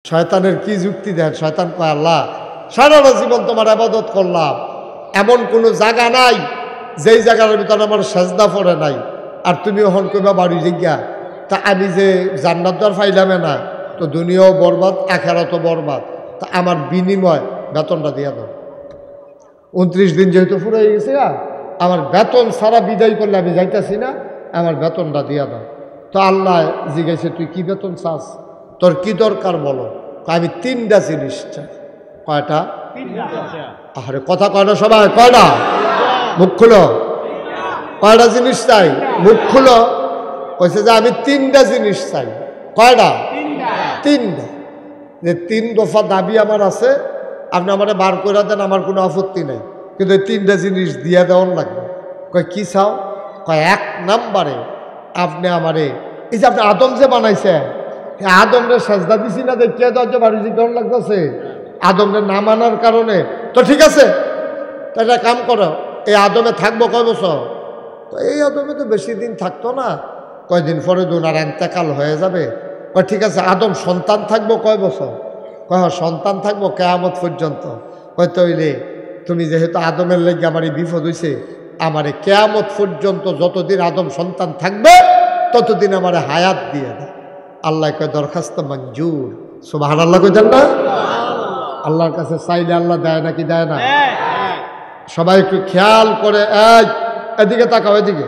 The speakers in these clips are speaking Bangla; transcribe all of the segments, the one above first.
শয়তানের কি যুক্তি দেন? শয়তান কয় আল্লাহ সারাটা জীবন তোমার ইবাদত করলাম, এমন কোনো জায়গা নাই যেই জায়গার ভিতরে আমার সেজদা পড়ে নাই, আর তুমি ওখান কইবা বাড়ি জিজ্ঞা তা আমি যে জান্নাত দ্বার পাইলামে না, তো দুনিয়াও বরবাদ আখিরাতও বরবাদ, তা আমার বিনিময় বেতনটা দিয়ে দাও। 29 দিন যেহেতু ফুরাই গেছে, আমার বেতন সারা বিদায় করলে আমি যাইতেছি না, আমার বেতনটা দিয়ে দাও। তো আল্লাহ জিজ্ঞাসা তুই কি বেতন চাস, তোর কি দরকার বলো? আমি 3টা জিনিস চাই। কয়টা? আরে কথা কয় না সবাই, কয়টা? মুখ খুলো। কয়টা জিনিস চাই? মুখ খুলো। কইছে যে আমি 3টা জিনিস চাই। কয়টা? 3টা। যে 3 দফা দাবি আমার আছে, আপনি আমারে বার করে দেন, আমার কোনো আপত্তি নাই, কিন্তু 3টা জিনিস দিয়ে দেওয়ার লাগবে। কয় কি চাও? কয় 1 নম্বরে আপনি আমারে এই যে আপনি আদম যে বানাইছে, আদমরে সাজদা দিছি না, দেখিয়া দেওয়ার যে বাড়ি কেমন লাগতেছে আদমরে না মানার কারণে। তো ঠিক আছে, তো একটা কাম করো, এই আদমে থাকবো কয় বছর? এই আদমে তো বেশি দিন থাকতো না, কয়দিন পরে দুনার এন্তেকাল হয়ে যাবে। কয় ঠিক আছে, আদম সন্তান থাকবো কয় বছর? কয় সন্তান থাকবো কিয়ামত পর্যন্ত। কয় তইলে তুমি যেহেতু আদমের লেগে আমার এই বিপদ হয়েছে, আমারে কিয়ামত পর্যন্ত যতদিন আদম সন্তান থাকবে ততদিন আমারে হায়াত দিয়ে দেয়। আল্লাহ কয় দরখাস্ত মঞ্জুর। সুবহানাল্লাহ কইতেন না? আল্লাহর কাছে চাইলে আল্লাহ দেয় নাকি দেয় না? সবাই একটু খেয়াল করে এদিকে তাকাও, এদিকে।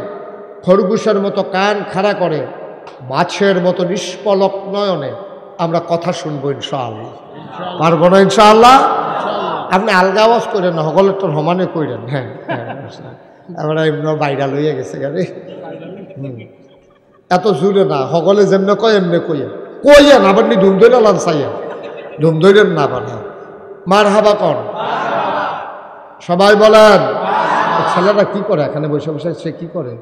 খরগোশের মতো কান খাড়া করে মাছের মতো নিষ্পলক নয়নে আমরা কথা শুনবো ইনশাআল্লাহ। পারবো না ইনশাআল্লাহ? আপনি আলগা আওয়াজ করেন না, সকলের তো সমানে কইরেন। হ্যাঁ আমরা এমনি বাইরা লইয়া গেছে গাড়ি, এত জোরে না, সকলে যেমনে কয় এমনি কইয়েন। আবার নি ধুম ধরে লান চাইয়া ধুম ধরেন না, আবার মার হাবা কর। সবাই বলেন। ছেলেরা কি করে এখানে বসে বসে? সে কি করে?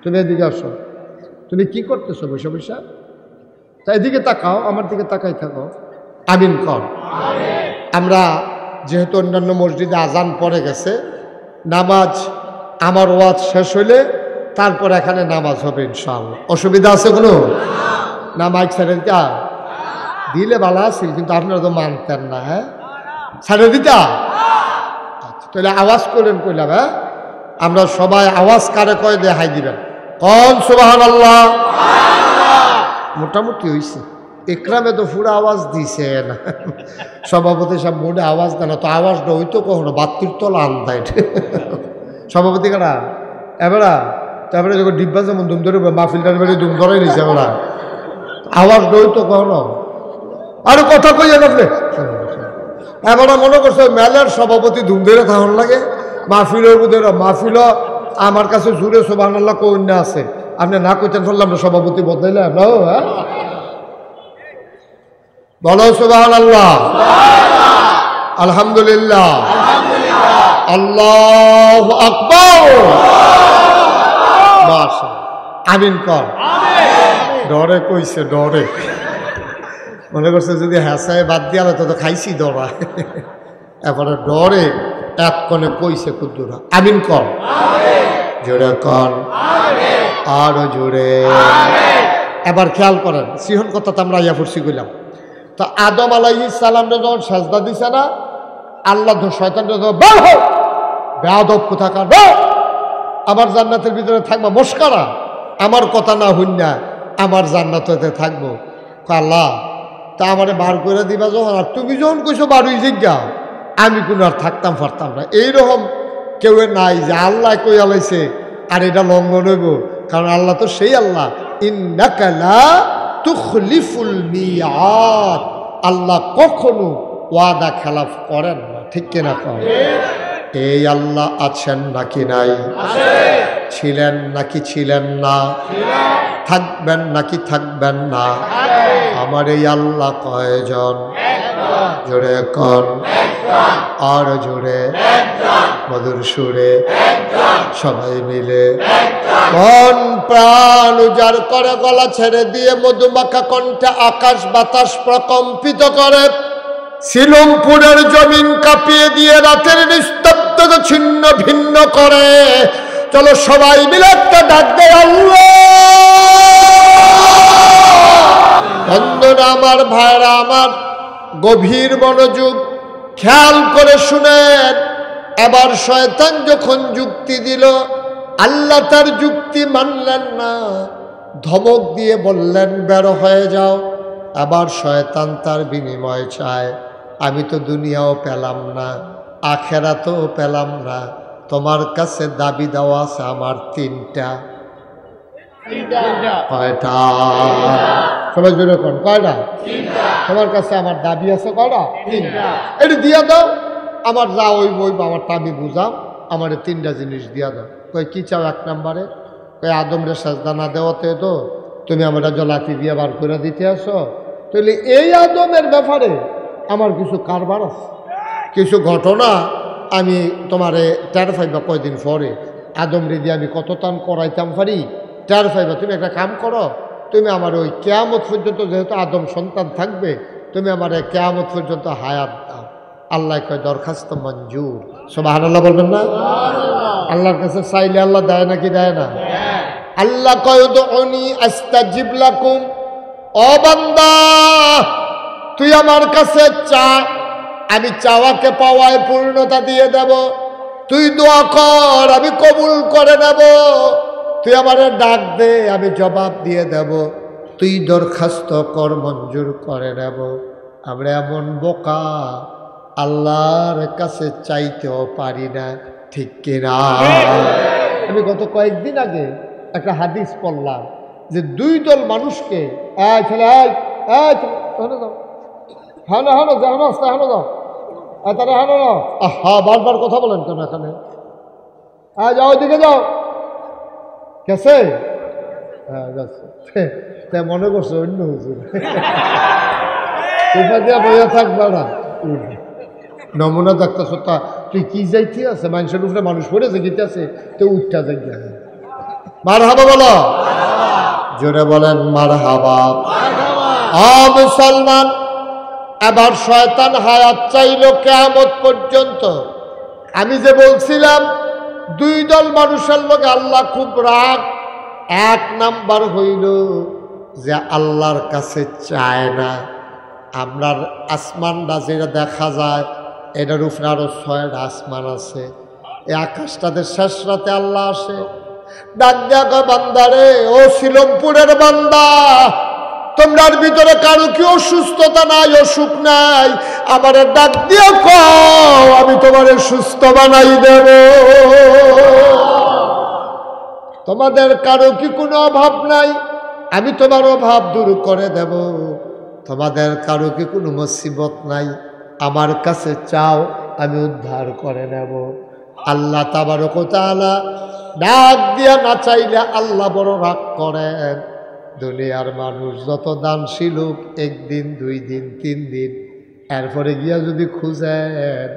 তুমি এদিকে আসো। তুমি কি করতেছো বসে বসে? তা এদিকে তাকাও, আমার দিকে তাকাই থাকো। আমিন কর। আমরা যেহেতু অন্যান্য মসজিদে আজান পড়ে গেছে, নামাজ আমার ওয়াজ শেষ হইলে তারপর এখানে নামাজ হবে ইনশাআল্লাহ। অসুবিধা আছে কোনো? না মাইক ছেড়ে দিতা দিলে ভালো আছিল, কিন্তু আপনারা তো মানতেন না। হ্যাঁ ছেড়ে দিতা? আচ্ছা তাহলে আওয়াজ করেন কইলাম। হ্যাঁ আমরা সবাই আওয়াজ কারে কয় দেখাই দিবেন। কোন সুবহানাল্লাহ? মোটামুটি হয়েছে। ইকরামে তো পুরো আওয়াজ দিছে না, সভাপতি সব মোড়ে আওয়াজ দেয় না, তো আওয়াজটা হইতো কখনো বাত্তির তলা আন্দায়। সভাপতি কারা এবারা? তারপরে যখন ডিব্বা যেমন দুম ধরে মাহফিলটার বেড়ে দুম ধরাই নিছে, এবারা আওয়াজটা হইতো কখনো। আরো কথা কইয়েন আপনি। এবারে মনে করছে মেলার সভাপতি ধুম ধরে থাকুন লাগে, মাহফিলের মধ্যে মাহফিল আমার কাছে জুড়ে সুবহানাল্লাহ কন্যা আছে, আপনি না কইতেন ফেললাম না, সভাপতি বদলাইলে আমরা। হ্যাঁ বলো সুবহানাল্লাহ, আলহামদুলিল্লাহ, আল্লাহু আকবার। আমিন কর। ডরে কইছে, ডরে মনে করছে যদি হ্যাঁসায় বাদ দিয়ে আলো তো খাইছি ডরা, এবারে ডরে এক কোণে কইছে কুদ্দুরা। আমিন কর। জোরে কর, আরো জোরে। এবার খেয়াল করেন, সিহন কথা তো আমরা ইয়া ফুরসি কইলাম। তো আদম আলাইহিস সালামরে যখন সাজদা দিছে না, আল্লাহ তো শয়তানরে বের হও, বেয়াদব কোথাকার, আমার জান্নাতের ভিতরে থাকবা মস্কারা, আমার কথা না হইনা আমার জান্নাতে থাকবো। আল্লাহ তা আমারে বার করে দিবা যখন, আর তুমি যখন কইছো বারুই জিজ্ঞা, আমি কোনো আর থাকতাম পারতাম না। এইরকম কেউ নাই যে আল্লাহ কই আলাইছে আর এটা লঙ্ঘন হইব, কারণ আল্লাহ তো সেই আল্লাহ, ইন্নাকা লা তুখলিফুল মিয়াদ, আল্লাহ কখনো ওয়াদা খেলাফ করেন না। ঠিক কিনা কন? এই আল্লাহ আছেন নাকি নাই? ছিলেন নাকি ছিলেন না? থাকবেন নাকি থাকবেন না? আমার এই আল্লাহ কয়জন? জোরে কর, আর জোরে, মধুর সুরে সবাই মিলে। মন প্রাণ উজাড় করে গলা ছেড়ে দিয়ে মধুমাখা কণ্ঠে আকাশ বাতাস প্রকম্পিত করে, সিলমপুরের জমিন কাঁপিয়ে দিয়ে রাতের নিস্তব্ধতা ছিন্ন ভিন্ন করে। চলো সবাই মিলে একটা ডাক দেয়, আল্লাহ বন্ধুরা আমার, ভাইরা আমার, গভীর মনোযোগ খেয়াল করে শুনেন। এবার শয়তান যখন যুক্তি দিল, আল্লাহ তার যুক্তি মানলেন না, ধমক দিয়ে বললেন বের হয়ে যাও। আবার শয়তান তার বিনিময় চায়, আমি তো দুনিয়াও পেলাম না, আখেরাতেও পেলাম না, তোমার কাছে দাবি দেওয়া আছে আমার তিনটা। কয়টা? সবাই জোরে কোন কয়টা? তোমার কাছে আমার দাবি আছে কয়টা? তিনটা। এটা দিয়া দাও, আমার যা ওই বই আমারটা আমি বুঝাম, আমার তিনটা জিনিস দিয়া দাও। কই কি চাও? এক নম্বরে কই আদমরে সাজদা না দেওয়াতে তো তুমি আমরা জলাতি দিয়ে বার করে দিতে আসো, তাহলে এই আদমের ব্যাপারে আমার কিছু কারবার আছে, কিছু ঘটনা আমি তোমারে টের পাইবা কয়দিন পরে। আদমরে দিয়ে আমি কত টান করাইতাম পারি টের পাইবা। তুমি একটা কাম করো, তুমি আমার ওই কেয়ামত পর্যন্ত, যেহেতু আদম সন্তান থাকবে, তুমি আমার কেয়ামত পর্যন্ত হায়াত দাও। আল্লাহ কয় দরখাস্ত মঞ্জুর। সুবহানাল্লাহ বলবেন না? আল্লাহর কাছে চাইলে আল্লাহ দেয় নাকি দেয় না? আল্লাহ কয় উদউনি আস্তাজিব লাকুম। ও বান্দা, তুই আমার কাছে চা, আমি চাওয়াকে পাওয়ায় পূর্ণতা দিয়ে দেব। তুই দোয়া কর, আমি কবুল করে নেব। তুই আমারে ডাক দে, আমি জবাব দিয়ে দেব। তুই দরখাস্ত কর, মঞ্জুর করে নেব। আমরা এমন বোকা, আল্লাহর কাছে চাইতেও পারি না, ঠিক কিনা? আমি গত কয়েকদিন আগে একটা হাদিস পড়লাম যে দুই দল মানুষকে, বারবার কথা বলেন কেন এখানে? যাও, ওইদিকে যাও। গেছে? হ্যাঁ যাচ্ছে। তাই মনে করছে অন্য হুজুর দিয়া বইয়া থাকবা না, নমুনা দেখতেছ। তা তুই কি যাইতে আছে? মানুষের উপরে মানুষ পড়েছে গীতে আছে, তো উঠটা যাই। মার হাবা বলো, জোরে বলেন মার হাবা। মুসলমান, এবার শয়তান হায়াত চাইল কিয়ামত পর্যন্ত। আমি যে বলছিলাম দুই দল মানুষের লোক আল্লাহ খুব রাগ। এক নাম্বার হইল যে আল্লাহর কাছে চায় না। আপনার আসমানটা যেটা দেখা যায়, এটার উপরে আরো 6টা আসমান আছে। এই আকাশটাতে শেষ রাতে আল্লাহ আসে, ডাক দেখা বান্দারে, ও শিলমপুরের বান্দা, তোমার ভিতরে কারো কি অসুস্থতা নাই, অসুখ নাই, আমার ডাক দিয়ে কও, আমি তোমার সুস্থ বানাই দেব। তোমাদের কারো কি কোনো অভাব নাই, আমি তোমার অভাব দূর করে দেব। তোমাদের কারো কি কোনো মুসিবত নাই, আমার কাছে চাও, আমি উদ্ধার করে নেব। আল্লাহ তাবারক ওয়া তাআলা ডাক দিয়া না চাইলে আল্লাহ বড় রাগ করেন। দুনিয়ার মানুষ যত দানশীল হোক, 1 দিন 2 দিন 3 দিন, এরপরে গিয়া যদি খুঁজেন,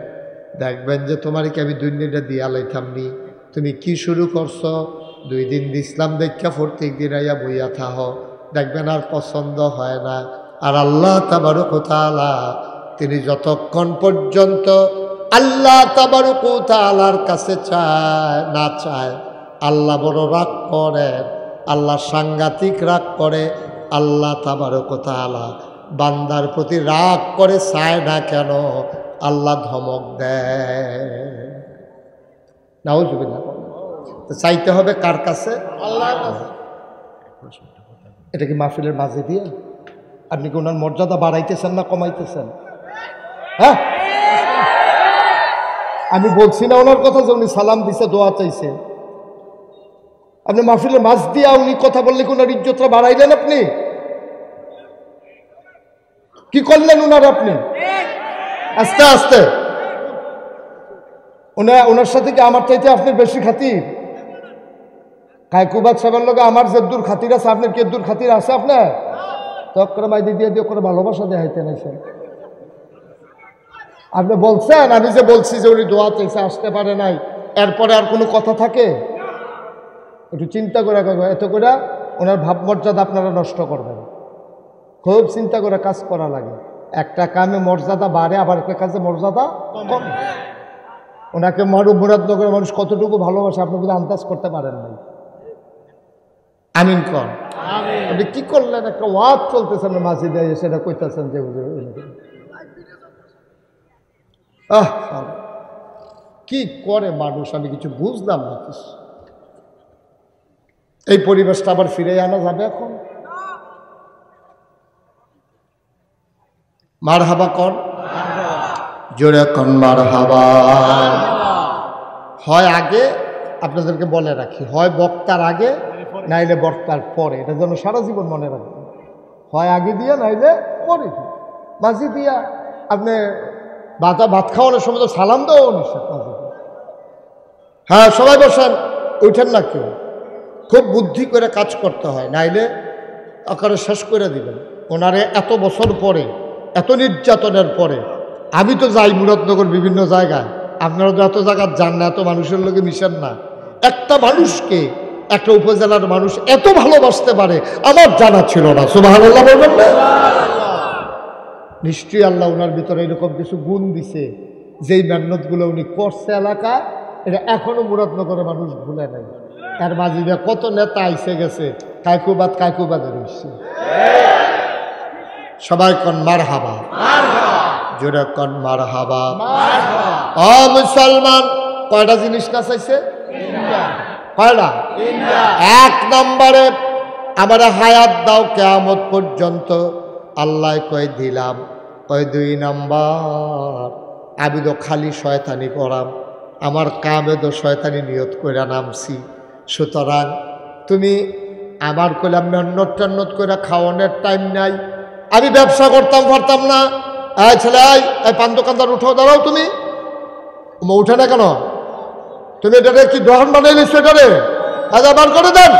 দেখবেন যে তোমার কি আমি দুনিয়াটা দিয়া লাইতামনি। তুমি কি শুরু করছো? 2 দিন দিছিলাম দেখা প্রত্যেক দিন আইয়া বইয়া থাহ, দেখবেন আর পছন্দ হয় না। আর আল্লাহ তাবারক ওয়া তাআলা তিনি যতক্ষণ পর্যন্ত আল্লাহ তাবারক ওয়া তাআলার কাছে চায় না চায়, আল্লাহ বড় রাগ করেন। আল্লাহ সাংঘাতিক রাগ করে। আল্লাহ তাবারক ওয়া তাআলা বান্দার প্রতি রাগ করে, চায় না কেন? আল্লাহ ধমক দেয়। নাউজুবিল্লাহ। তো চাইতে হবে কার কাছে? আল্লাহর কাছে। এটা কি মাহফিলের মাঝে দিয়ে আপনি কি ওনার মর্যাদা বাড়াইতেছেন না কমাইতেছেন? হ্যাঁ, আমি বলছি না ওনার কথা যে উনি সালাম দিছে, দোয়া চাইছে। আপনি মাহফিলের মাঝ দিয়া উনি কথা বললে কি ওনার ইজ্জতটা বাড়াইলেন? আপনি কি করলেন ওনার? আপনি আস্তে আস্তে ওনার সাথে কি আমার চাইতে আপনার বেশি খাতির? কায়কুবাদ সাহেবের লোক আমার যে দূর খাতির আছে, আপনার কি দূর খাতির আছে? আপনার তক করে মাইদি দিয়ে দিয়ে করে ভালোবাসা দেখাইতে নাইছে। আপনি বলছেন, আমি যে বলছি যে উনি দোয়া চাইছে, আসতে পারে নাই, এরপরে আর কোনো কথা থাকে? একটু চিন্তা করে, এত করে ওনার ভাবমর্যাদা আপনারা নষ্ট করবেন। খুব চিন্তা করে কাজ করা লাগে। একটা কামে মর্যাদা বাড়ে, আবার একটা কাজে মর্যাদা কমে। ওনাকে মুরাদনগরের মানুষ কতটুকু ভালোবাসে আপনি কিন্তু আন্দাজ করতে পারেন নাই। আমিন কর। আপনি কি করলেন? একটা ওয়াজ চলতেছেন মাসজিদে, সেটা কইতেছেন যে কি করে মানুষ, আমি কিছু বুঝলাম না। এই পরিবেশটা আবার ফিরে আনা যাবে এখন? মারহাবা কর, জোরে কন মারহাবা। হয় আগে, আপনাদেরকে বলে রাখি, হয় বক্তার আগে নাইলে বক্তার পরে, এটা যেন সারা জীবন মনে রাখবেন। হয় আগে দিয়ে নাইলে পরে দিয়ে। মাঝি দিয়া আপনি ভাত খাওয়ানোর সময় তো সালাম দেওয়া নিষেধ। হ্যাঁ, সবাই বসেন, উঠেন না কেউ। খুব বুদ্ধি করে কাজ করতে হয়, নাইলে আকারে শেষ করে দিবেন। ওনারে এত বছর পরে, এত নির্যাতনের পরে, আমি তো যাই মুরাদনগর বিভিন্ন জায়গায়, আপনারা তো এত জায়গায় যান না, এত মানুষের লোকে মিশেন না। একটা মানুষকে একটা উপজেলার মানুষ এত ভালোবাসতে পারে আমার জানা ছিল না। সুবহানাল্লাহ বলবেন না? নিশ্চয়ই আল্লাহ ওনার ভিতরে এরকম কিছু গুণ দিছে, যেই মেহনতগুলো উনি করছে এলাকায়, এটা এখনো মুরাদনগরের মানুষ ভুলে নাই। তার মাঝে কত নেতা আইসে গেছে, কায়কুবাদে রয়েছে। সবাই কন মারহাবা, জোরে কন মারহাবা। ও মুসলমান, কয়টা জিনিস না চাইছে? কয়টা? এক নম্বরে আমার হায়াত দাও কিয়ামত পর্যন্ত, আল্লাহ কয় দিলাম। কয় দুই নাম্বার, আমি তো খালি শয়তানি করাম, আমার কামে তো শয়তানি নিয়ত করে নামছি। সুতরাং তুমি আমার কইলাম মেহনত করে খাওয়ানোর টাইম নাই। আমি ব্যবসা করতাম পারতাম না। এই ছেলে, এই পান দোকানদার উঠো, দাঁড়াও। তুমি উঠে না কেন? তুমি এটারে কি দোকান বানাই নিচ্ছ? এটারে আজ বার করে দেন।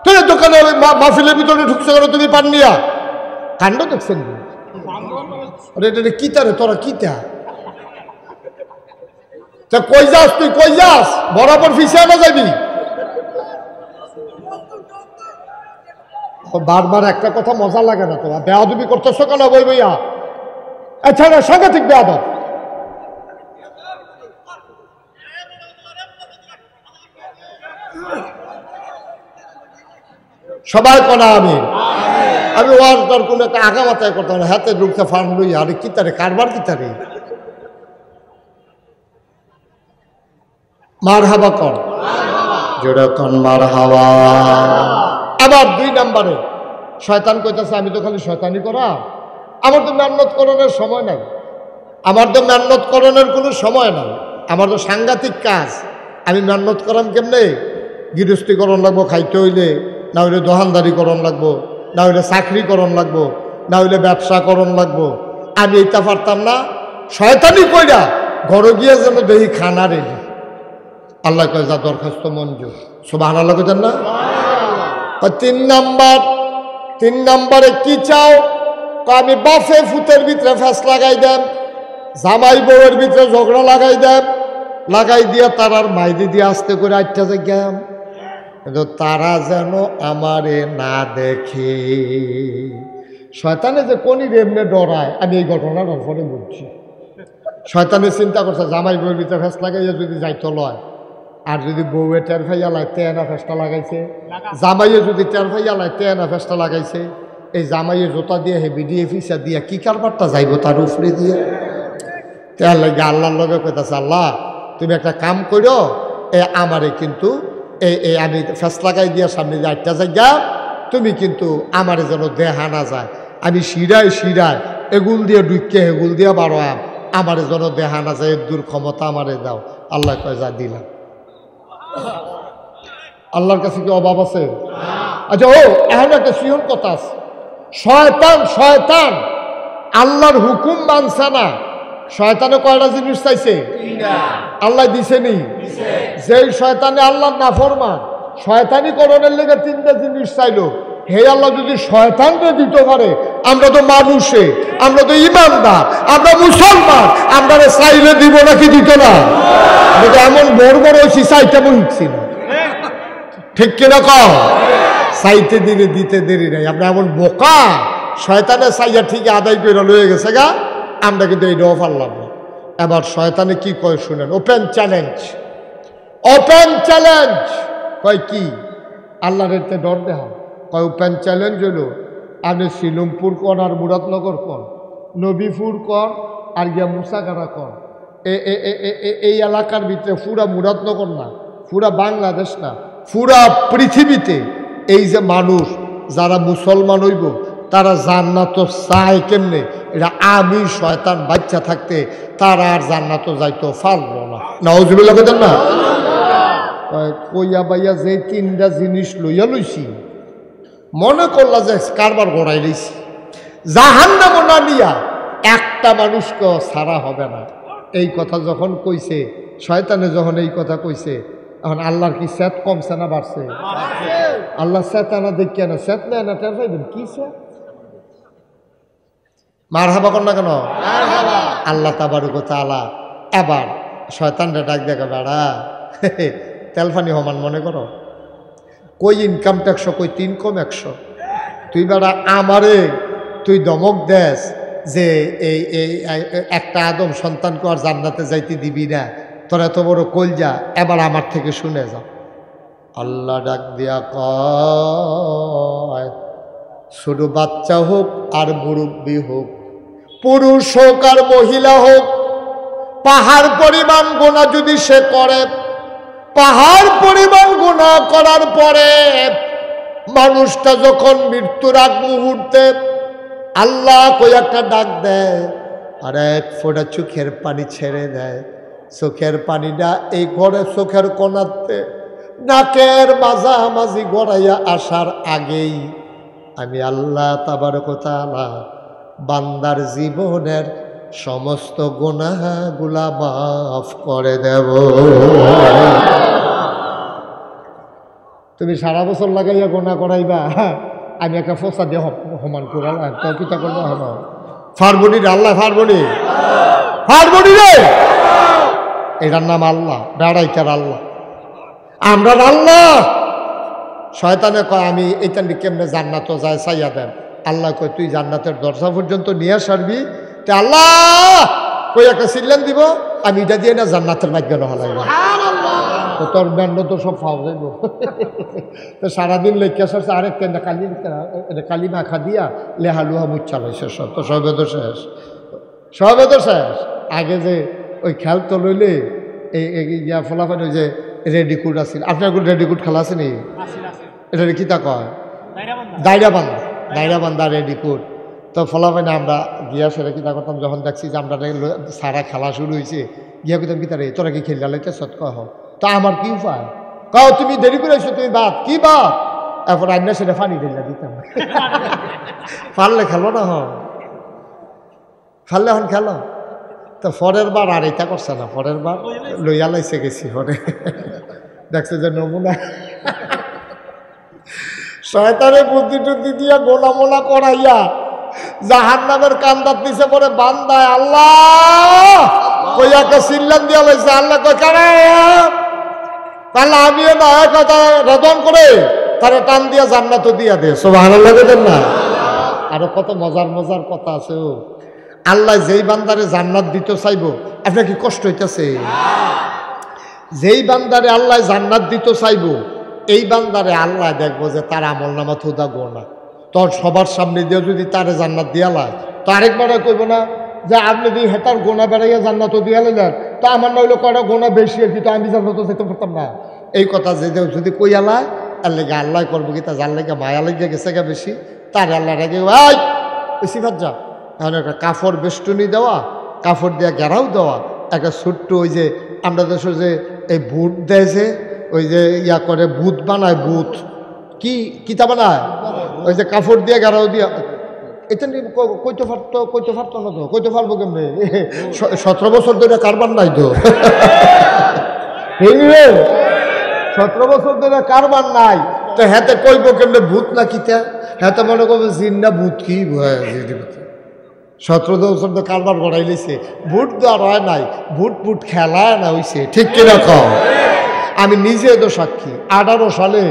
তুমি দোকানে মাহফিলের ভিতরে ঢুকছো কেন? তুমি পান নিয়া কাণ্ড দেখছেন? এটা কিতারে তোরা কিতা? কই যাস তুই? কই যাস? বরাবর ফিসে না যাবি? বারবার একটা কথা মজা লাগে না? তোমার বেয়াদবি করতেছো কেন? বই বইয়া আচ্ছা না, সাংঘাতিক বেয়াদব। সবাই কোনা আমি ওয়াজ তার কোনো একটা আগামাতায় করতাম না, হাতে ঢুকতে ফার্ম লই। আরে কিতারে কারবার, কিতারে মারহাবা কর, জোরে কন মারহাবা। আবার দুই নম্বরে শয়তান কইতাছে আমি তো খালি শয়তানি করা, আমার তো মেহনত করণের সময় নাই। আমার তো মেহনত করণের কোনো সময় নাই, আমার তো সাংঘাতিক কাজ। আমি মেহনত করাম কেমনে? গৃহস্থী করণ লাগবো খাইতে হইলে, না হইলে দোকানদারি করণ লাগবো, না হইলে চাকরি করণ লাগবো, না হইলে ব্যবসা করণ লাগবো। আমি এইটা পারতাম না। শয়তানি কইরা ঘরে গিয়ে যেন দেখি খানা রেডি। আল্লাহ কয় যা দরখাস্ত মঞ্জুর। সুবহানাল্লাহ কইতেন না? তিন নম্বরে কি চাও? আমি বাফে ফুতের ভিতরে ফ্যাস লাগাই দেন, জামাই বউয়ের ভিতরে ঝগড়া লাগাই দেন, লাগাই দিয়া তারার মাইদি দিয়ে আস্তে করে আটটা যাইগাম, কিন্তু তারা যেন আমারে না দেখে। শয়তানে যে কোনি এমনি ডরায়, আমি এই ঘটনাটার পরে বলছি। শয়তানে চিন্তা করছে জামাই বউয়ের ভিতরে ফ্যাস লাগাইয়া যদি যাইতো লয়, আর যদি বউয়ে টের ফাইয়া লাই তেনা ফেসটা লাগাইছে, জামাইয়ে যদি টের ফাইয়া লাই তেনা ফেসটা লাগাইছে, এই জামাইয়ে জোতা দিয়ে হেবি দিয়ে ফিসা দিয়া কি কারবারটা যাইব তার উপরে দিয়ে। তার লাগে আল্লাহর লগে কইতাছে, আল্লাহ তুমি একটা কাম করো, আমারে কিন্তু এই আমি ফেস লাগাই দিয়া সামনে দিয়ে আটটা জায়গা, তুমি কিন্তু আমারে যেন দেহা না যায়। আমি শিরায় এগুল দিয়ে ডুইকে হেগুল দিয়ে বাড়াম, আমারে যেন দেহা না যায়, এর দূর ক্ষমতা আমারে দাও। আল্লাহ কয় যা দিলাম। আল্লাহর কাছে কি অভাব আছে? আচ্ছা, এখন একটা সিহন কথা আছে। শয়তান আল্লাহর হুকুম মানছে না। শয়তানে কয়টা জিনিস চাইছে? আল্লাহ দিছে নি? যেই শয়তানে আল্লাহর নাফরমান, শয়তানি করণের লেগে তিনটা জিনিস চাইলো। হে আল্লাহ, যদি শয়তানকে দিতে পারে, আমরা তো মানুষে, আমরা তো ইমানদার, আমরা মুসলমান, আমরা চাইলে দিব নাকি দিত না? আমরা তো এমন বড় হয়েছি, চাইতে বুঝছি না। ঠিক কিনা কও? চাইতে দিলে দিতে দেরি নাই। আমরা এমন বোকা, শয়তানে চাইয়া ঠিক আদায় করে লয়ে গেছে গা, আমরা কিন্তু এইটাও পারলাম না। এবার শয়তানে কি কয় শুনেন। ওপেন চ্যালেঞ্জ কয় কি? আল্লাহর এতে ডর দেহা কয় ওপেন চ্যালেঞ্জ হলো আপনি শিলংপুর কন আর মুরাদনগর কন, নবীপুর কন আর গিয়া মুসাগারা কন, এই এলাকার ভিতরে পুরা মুরাদনগর না, পুরা বাংলাদেশ না, পুরা পৃথিবীতে এই যে মানুষ যারা মুসলমান হইব তারা জান্নাত চায় কেমনে, এটা আমি শয়তান বাচ্চা থাকতে তারা আর জান্নাত যাইতো পারল না। নাউজুবিল্লাহ কইতেন না? কইয়া বাইয়া যে তিনটা জিনিস লইয়া লইছি মনে করলা যে কারবার গড়াই লইছি, জাহান্নাম না নিয়া একটা মানুষকে ছাড়া হবে না। এই কথা যখন কইছে শয়তানে, যখন এই কথা কইছে, এখন আল্লাহর কি স্যাত কমছে না বাড়ছে? আল্লাহ স্যাত আনা দেখিয়া না, স্যাত নেয় না, টের পাইবেন কি স্যাত? মারহাবা কর না কেন? আল্লাহ তাবারক ওয়া তাআলা এবার শয়তানটা ডাক দেখা, বেড়া তেলফানি হমান মনে করো, কই ইনকাম ট্যাক্স, কই 3 কম 100, তুই বেড়া আমারে তুই দমক দেস যে এই একটা আদম সন্তানকে আর জান্নাতে যাইতে দিবি না, তোর এত বড় কলজা, এবার আমার থেকে শুনে যা। আল্লাহ ডাক দিয়া কয়, ছোট বাচ্চা হোক আর মুরব্বী হোক, পুরুষ হোক আর মহিলা হোক, পাহাড় পরিমাণ গুনাহ যদি সে করে, পাহাড় পরিমাণ গুনাহ করার পরে মানুষটা যখন মৃত্যুর আগ মুহূর্তে আল্লাহ কই একটা ডাক দেয় আর এক ফোঁটা চোখের পানি ছেড়ে দেয়, চোখের পানিটা এই ঘরে চোখের কোণাতে নাকের মাঝামাঝি গড়াইয়া আসার আগেই আমি আল্লাহ তাবারক ওয়া তাআলা বান্দার জীবনের সমস্ত গুনাহগুলা মাফ করে দেব। তুমি সারা বছর লাগাইয়া গুনাহ করাইবা, আমি একটা ফসা দিয়ে সমান করালাম, তো কিতা করবো? হন ফারবনি রে আল্লাহ, ফারবনি ফারবনি রে, এটার নাম আল্লাহ, বেড়াইটার আল্লাহ, আমরা আল্লাহ। শয়তানে কয় আমি এইটা কেমনে জান্নাত যায় চাইয়া দেন, আল্লাহ কয় তুই জান্নাতের দরজা পর্যন্ত নিয়ে সারবি, তে আল্লাহ কই একটা সিল্লান দিব, আমি এটা দিয়ে না জান্নাতের ভাগ্য হলাইব, তো তোর ব্যান্ড তো সব ফাও যাইব। তো সারাদিন লেখা সারছে, আরেক কালি মাখা দিয়া লেহা লুহা মুচ্ছা লাইছে, সব তো সবে তো শেষ, সবে তো শেষ। আগে যে ওই খেল তো লইলে ইয়া ফলাফল ওই যে রেডিকুড আছিল, আপনার রেডিকুড খেলা আছে নি? এটা কি তা কয়? দায়রা বান্ধা রেডিকুড। তো ফলাফাইনে আমরা গিয়া সেটা কিতা করতাম, যখন দেখছি যে আমরা সারা খেলা শুরু হয়েছে, গিয়া কইতাম কি তারে তোরা কি খেললা লাইতে সৎ কহ, তো আমার কি উপায়, কাও তুমি দেরি করে আসছো, তুমি বাদ কি বাদ, এরপর আইনা সেটা ফানি ঢেলা দিতাম, ফারলে খেলো না, ফারলে এখন খেলো। তো পরের বার আর এটা করছে না, পরের বার লইয়া লাইছে গেছি, পরে দেখছে যে নমুনা শয়তানের বুদ্ধি টুদ্ধি দিয়া গোলা মোলা করাইয়া জাহান্নামের কান্দার দিছে, পরে বান্দায় আল্লাহ কইয়াকে সিল্লান দিয়া লাইছে, আল্লাহ কই কারে তাহলে আমিও না কথা রদন করে তারে টান দিয়া জান্নাত দিয়া দে, সুবহানাল্লাহ বলেন না? আরো কত মজার মজার কথা আছে। ও আল্লাহ যেই বান্দারে জান্নাত দিতে চাইব, আপনার কি কষ্ট হইতেছে? যেই বান্দারে আল্লাহ জান্নাত দিতে চাইব, এই বান্দারে আল্লাহ দেখবো যে তার আমল নামা থুদা গোনা, তোর সবার সামনে দিয়ে যদি তারে জান্নাত দিয়ালায়, তো আরেকবার কইব না যে আপনি যদি হেতার গোনা বেড়াইয়া জান্নাত দিয়া লাইলেন, তো আমার নইলে কটা গোনা বেশি আর কি, তো আমি জান্নাত যেতে পারতাম না। এই কথা যে যদি কইয়ালায়, আর লেগে আল্লাহ করবো কি, তা যার লেগে মায়া লেগে গেছে গা বেশি, তার আল্লাহ রেগে ভাই সিফাত যা, এখন একটা কাপড় বেষ্টনী দেওয়া, কাপড় দিয়া ঘেরাও দেওয়া, একটা ছোট্ট ওই যে আমরা দেশে যে এই বুট দেয় যে ওই যে ইয়া করে বুট বানায়, বুট কি কিতা বানায়, ওই যে কাপড় দিয়ে ঘেরাও দিয়া, এটা কইতে পারতো না, তো কইতে পারবো কেমনে, 17 বছর ধরে কারবার নাই তো, 17 বছর ধরে কারবার নাই, তো হেতে কইব কেমনে ভূত না কিতা, হেতে মনে করবে জিন না ভূত, কি 17 বছর তো কারবার গড়াই লিছে, ভূত তো আর হয় নাই, ভূত খেলায় না হইছে, ঠিক কিনা কও? আমি নিজে তো সাক্ষী, 18 সালে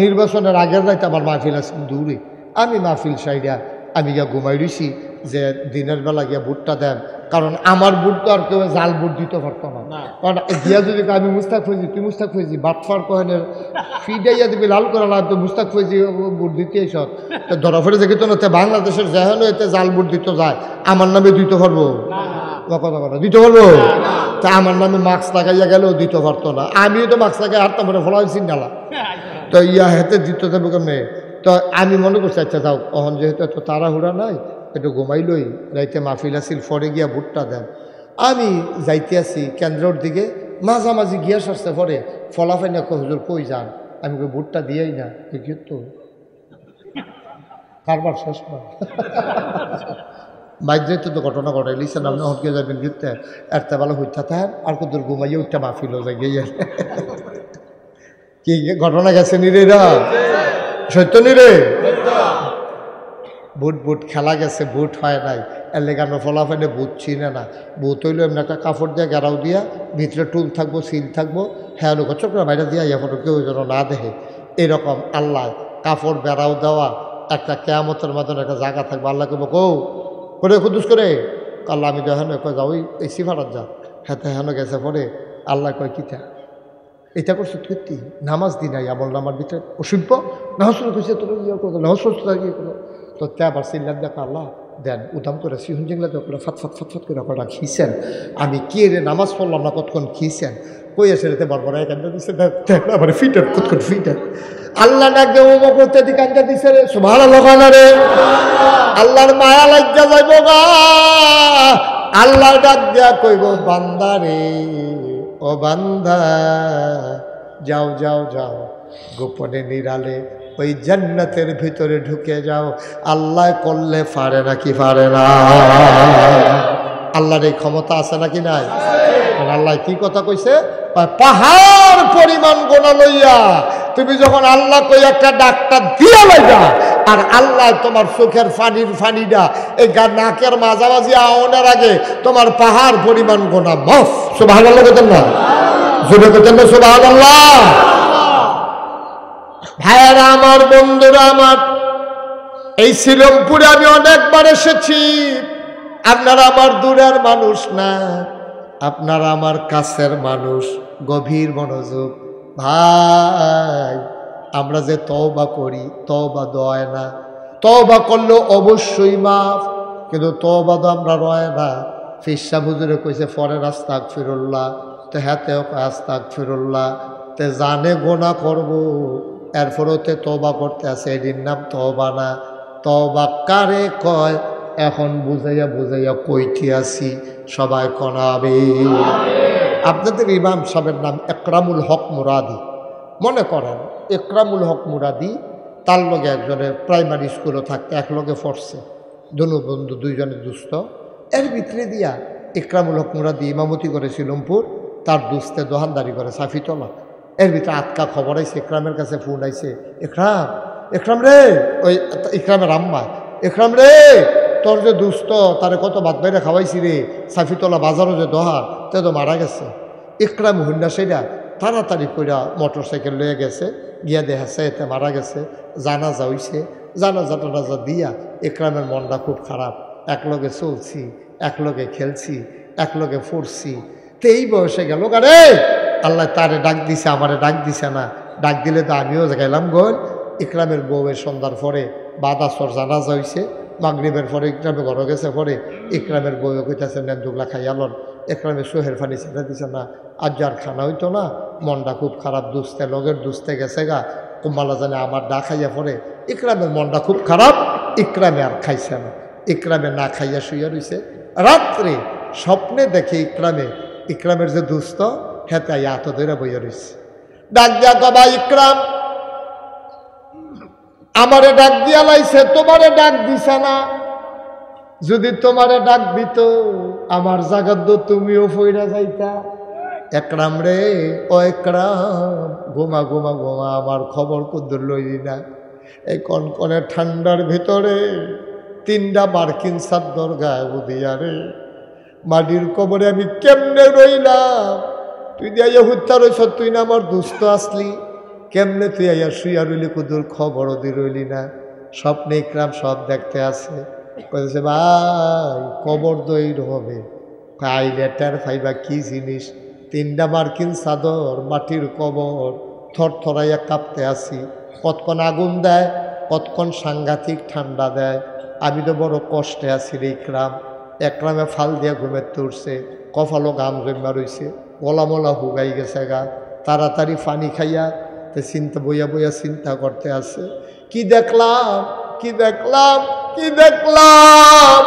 নির্বাচনের আগের রাইতে আমার মাহফিল আছে দূরে, আমি মাহফিল সাইডা আমি গিয়া ঘুমাই রইছি, যে দিনের বেলা গিয়া ভোটটা দেন, কারণ আমার বুট তো আর কেউ জাল বুট দিতে পারতো না। কারণ দিয়া যদি আমি মুস্তাক ফৈজি, তুই মুস্তাক ফৈজি বাটফার কহেনের ফিডাইয়া দিবি লাল করে লাগতো, মুস্তাক ফৈজি বুট দিতে এসব তো ধরা ফেলে দেখি তো না। বাংলাদেশের যেহেন এতে জাল বুট দিতে যায়, আমার নামে দিতে পারবো? কথা কথা দিতে পারবো? তা আমার নামে মাস্ক লাগাইয়া গেলেও দিতে পারতো না। আমিও তো মাস্ক লাগাই হারতাম পরে ফলা চিন্তালা তো ইয়া হেতে দিতে যাবো কেমনে? তো আমি মনে করছি আচ্ছা যাও, অহন যেহেতু এত তাড়াহুড়া নাই, একটু ঘুমাইলই, রাইতে মাহফিল আসিল, ফরে গিয়া বুটটা দেন। আমি যাইতে আসি কেন্দ্রের দিকে, মাঝামাঝি গিয়া সারছে পরে ফলাফাই না, হুজুর কই যান? আমি কই বুটটা দিয়েই না। তো কারবার শেষ না বাইরে তো ঘটনা ঘটাই লিখছেন, আপনি হটকে যাবেন গিয়ে এরতে ভালো হইতে থাকেন আর কত ঘুমাইয়ে উঠতে মাহফিল যাই গিয়ে কি ঘটনা গেছে নিরেরা, সত্য নিরে। বুট বুট খেলা গেছে, বুট হয় নাই, এর লেগে আমরা ফলাফেলে বুট চিনে না। বুট হইলো এমনি একটা কাপড় দিয়ে গেরাও দিয়া, ভিতরে টুল থাকবো, সিল থাকবো, হ্যাঁ লোক চোখরা বাইরে দিয়া এখন কেউ যেন না দেখে এরকম। আল্লাহ কাপড় বেড়াও দেওয়া একটা কেয়ামতের মতন একটা জায়গা থাকবে। আল্লাহ কেবো কৌ করে খুদুস করে আল্লাহ আমি তো হেন কয় যাও এই সিফারাত যা, হ্যাঁ হেন গেছে পরে আল্লাহ কয় কিতা এটা করছো কীর্তি, নামাজ দি নাই আমল নামার ভিতরে অসভ্য, নাহসল কইছে তোর ইয়ে করো, নাহসল ইয়ে করো। তো তে আবার চিল্লাম দেখা আল্লাহ দেন উদাম করে সিহুন জিংলা করে ফাটফাট ফাটফাট করে কটা খিয়েছেন। আমি কে রে নামাজ পড়লাম না, কতক্ষণ খিয়েছেন কই এসে রেতে বরবরা কান্দা দিচ্ছে, আবার ফিটার কতক্ষণ ফিটার আল্লাহ ডাক দে ও করতে দি কান্দা দিচ্ছে রে, সুবহানাল্লাহ রে। আল্লাহর মায়া লজ্জা যাইব গা, আল্লাহ ডাক দিয়া কইব বান্দা রে, ও বান্দা যাও যাও যাও, গোপনে নিরালে ওই জান্নাতের ভিতরে ঢুকে যাও। আল্লাহ করলে পারে নাকি পারে না? আল্লাহর এই ক্ষমতা আছে নাকি নাই? আল্লাহ কি কথা কইছে, পাহাড় পরিমাণ গোনা লইয়া তুমি যখন আল্লাহ কই একটা ডাক্তার দিয়া লইবা, আর আল্লাহ তোমার চোখের ফানিটা এই নাকের মাঝামাঝি আওনের আগে তোমার পাহাড় পরিমাণ গোনা মাফ। সুবহানাল্লাহ বলেন না, জোরে বলেন না সুবহানাল্লাহ। ভাইয়েরা আমার, বন্ধুরা আমার, এই শ্রীরামপুরে আমি অনেকবার এসেছি। আপনারা আমার দূরের মানুষ না, আপনারা আমার কাছের মানুষ। গভীর মনোযোগ ভাই, আমরা যে তওবা করি, তওবা দয় না। তওবা করলেও অবশ্যই মাফ, কিন্তু তওবা তো আমরা রয় না। ফিরসা হুজুরে কইছে ফরের আস্তাগফিরুল্লাহ, তো হ্যাঁতেও আস্তাগফিরুল্লাহ, তে জানে গোনা করব এরপরেও তে তওবা করতে আছে, এটির নাম তওবা না। তওবা কারে কয় এখন বুঝাইয়া বুঝাইয়া কইতে আসি, সবাই কনাবে। আপনাদের ইমাম সাহেবের নাম একরামুল হক মুরাদি। মনে করেন একরামুল হক মুরাদি, তার লগে একজনের প্রাইমারি স্কুলে থাকতে এক লগে পড়ছে, দুনু বন্ধু, দুইজনে দুস্থ। এর ভিতরে দিয়া একরামুল হক মুরাদি ইমামতি করে শ্রীরামপুর, তার দুস্থে দোহানদারি করে সাফিতলা। এর ভিতরে আটকা খবর আইছে, একরামের কাছে ফোন আইছে, একরাম একরাম রে, ওই ইকরামের আম্মা, একরাম রে তোর যে দুস্থ তারে কত ভাত বাইরে খাওয়াইছি রে, সাফিতলা বাজারও যে দোহার, তে তো মারা গেছে। ইকরাম হুন্ডা সেটা তাড়াতাড়ি কইরা মোটর সাইকেল লয়ে গেছে, গিয়া দেখাচ্ছে এতে মারা গেছে। জানাজা হইছে, জানাজা টানাজা দিয়া ইকরামের মনটা খুব খারাপ। একলগে চলছি, একলগে খেলছি, একলগে পড়ছি, তো এই বয়সে গেল গারে। আল্লাহ তারে ডাক দিছে, আমারে ডাক দিছে না। ডাক দিলে তো আমিও গেলাম গোল। ইকরামের বউয়ের সন্ধ্যার পরে বাদাসর জানাজা হইছে, মাগরিবের পরে ইকরামে ঘরে গেছে। পরে ইকরামের বউয়ে কইতেছে নেন দুগলা খাইয়ালন। ইকরামের সোহের ফানি ছেড়ে দিছে না, আজ আর খানা হইতো না, মনটা খুব খারাপ, দুস্তে লগের দুস্তে গেছে গা, কুম্বালা জানে আমার ডা খাইয়া পরে। ইকরামের মনটা খুব খারাপ, ইকরামে আর খাইছে না। ইকরামে না খাইয়া শুইয়া রইছে। রাত্রে স্বপ্নে দেখে ইকরামের যে দুস্থ হেতে এত ধরে বইয়া রইছে। ডাক দিয়া কবা ইকরাম আমারে ডাক দিয়া লাইছে, তোমারে ডাক দিছে না। যদি তোমারে ডাক দিত আমার জায়গা তো তুমিও ফইরা যাইতা। একরাম রে, ও একরাম ঘুমা ঘুমা ঘুমা, আমার খবর কুদ্দুর লইলি না। এই কনকনে ঠান্ডার ভিতরে 3টা মার্কিন চাদর গায়ে বুদিয়া রে, মাটির কবরে আমি কেমনে রইলাম। তুই দিয়া হত্যা রইছ, তুই না আমার দুস্থ আসলি, কেমনে তুই আইয়া শুইয়া রইলি, কুদুর খবরও দি রইলি না। স্বপ্নে ইকরাম সব দেখতে আছে, বলছে ভাই কবর দইর হবে, আইলে টের ফাইবা কি জিনিস, 3টা মার্কিন চাদর, মাটির কবর, থরথরাইয়া কাঁপতে আসি। কতক্ষণ আগুন দেয়, কতক্ষণ সাংঘাতিক ঠান্ডা দেয়। আমি তো বড় কষ্টে আছি রে ইকরাম। একরামে ফাল দিয়া ঘুমেতে উঠছে, কপালও গাম জমা রইছে, গলামলা হুগাই গেছে গা। তাড়াতাড়ি পানি খাইয়া তে চিন্তা বইয়া বইয়া চিন্তা করতে আছে, কি দেখলাম, কি দেখলাম, কি দেখলাম।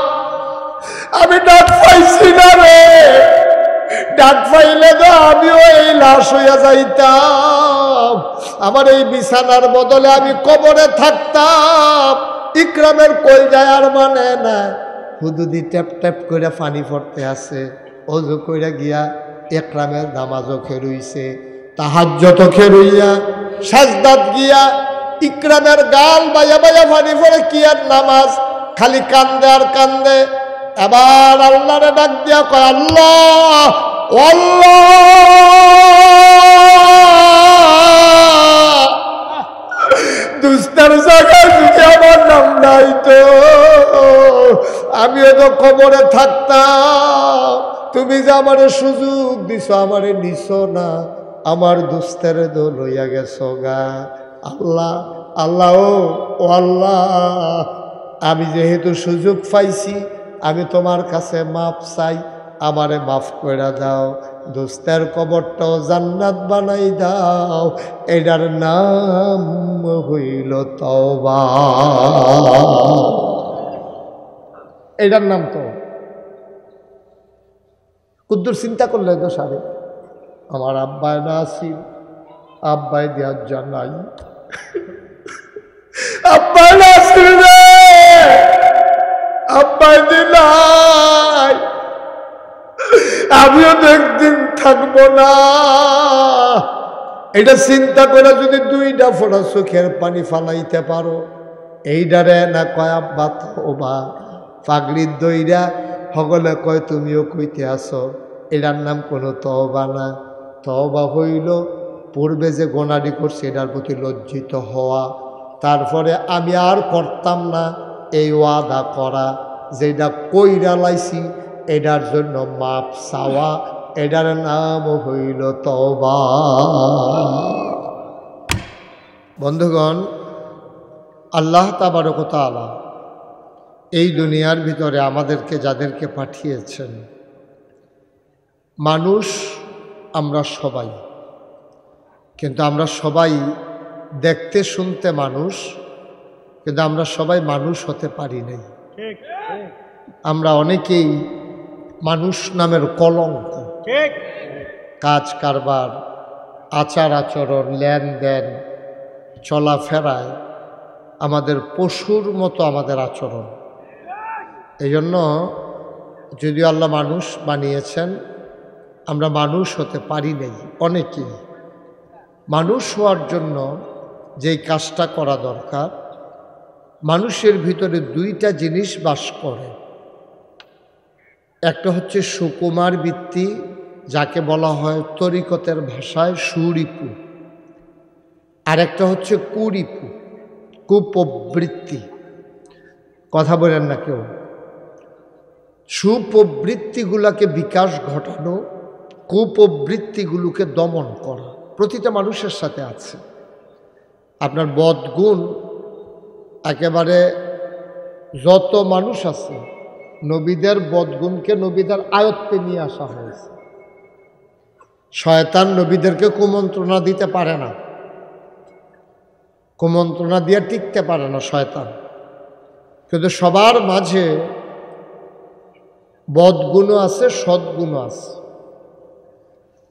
আমি ডাক পাইছি না রে, ডাক পাইলে তো আমিও এই লাশ হইয়া যাইতাম। আমার এই বিছানার বদলে আমি কবরে থাকতাম। ইকরামের কলজায় আর মানে না, হুদুদি ট্যাপ ট্যাপ করে পানি পড়তে আছে। অজু কইরা গিয়া ইকরামের নামাজও খেরুইছে, তাহাজ্জুদ খেরুইয়া সাজদাত গিয়া ইকরামের গাল বাইয়া বাইয়া পানি পড়ে। কি আর নামাজ, খালি কান্দে আর কান্দে। এবার আল্লাহরে ডাক দিয়া কয়, আল্লাহ, আল্লাহ, দুস্তার জায়গায় যদি আমার নাম নাই তো আমিও তো কবরে থাকতাম। তুমি যে আমারে সুযোগ দিছ, আমারে নিছ না, আমার দুস্তের দো লইয়া গেছ গা। আল্লাহ, আল্লাহ, ও আল্লাহ, আমি যেহেতু সুযোগ পাইছি, আমি তোমার কাছে মাপ চাই, আমারে মাফ করে দাও। দোস্তের কবরটাও জান্নাত বানাই দাও। এটার নাম হইল তওবা। এটার নাম তো কুদ্দুর চিন্তা করলে তো সারে আমার আব্বায় না আসিল, আব্বাই দেওয়ার জানাই, আব্বাই না আসিল রে, আব্বাই দিলাই, আমিও তো একদিন থাকবো না। এটা চিন্তা করে যদি 2টা ফোঁটা চোখের পানি ফালাইতে পারো, এইডারে না কয় আব্বা তওবা। পাগড়ির দইরা সকলে কয় তুমিও কইতে আসো, এটার নাম কোনো তওবা না। তওবা হইল পূর্বে যে গোনাডি করছে এটার প্রতি লজ্জিত হওয়া, তারপরে আমি আর করতাম না এই ওয়াদা করা, যেটা কইরা লাইছি এটার জন্য মাপ চাওয়া, এটার নাম হইল তওবা। বন্ধুগণ, আল্লাহ তাবারক ওয়া তাআলা এই দুনিয়ার ভিতরে আমাদেরকে যাদেরকে পাঠিয়েছেন, মানুষ আমরা সবাই, কিন্তু আমরা সবাই দেখতে শুনতে মানুষ, কিন্তু আমরা সবাই মানুষ হতে পারি নাই। আমরা অনেকেই মানুষ নামের কলঙ্ক। কাজ কারবার, আচার আচরণ, লেনদেন, চলাফেরায় আমাদের পশুর মতো আমাদের আচরণ। এই জন্য যদিও আল্লাহ মানুষ বানিয়েছেন, আমরা মানুষ হতে পারি নাই। অনেকেই মানুষ হওয়ার জন্য যেই কাজটা করা দরকার, মানুষের ভিতরে 2টা জিনিস বাস করে। একটা হচ্ছে সুকুমার বৃত্তি, যাকে বলা হয় তরিকতের ভাষায় সুরিপু, আর একটা হচ্ছে কুরিপু, কুপ্রবৃত্তি। কথা বলেন না কেউ। সুপ্রবৃত্তিগুলোকে বিকাশ ঘটানো, কুপ্রবৃত্তিগুলোকে দমন করা প্রতিটা মানুষের সাথে আছে। আপনার বদগুণ একেবারে যত মানুষ আছে, নবীদের বদগুণকে নবীদের আয়ত্তে নিয়ে আসা হয়েছে। শয়তান নবীদেরকে কুমন্ত্রণা দিতে পারে না, কুমন্ত্রণা দিয়ে টিকতে পারে না শয়তান। কিন্তু সবার মাঝে বদগুণও আছে, সদ্গুণও আছে।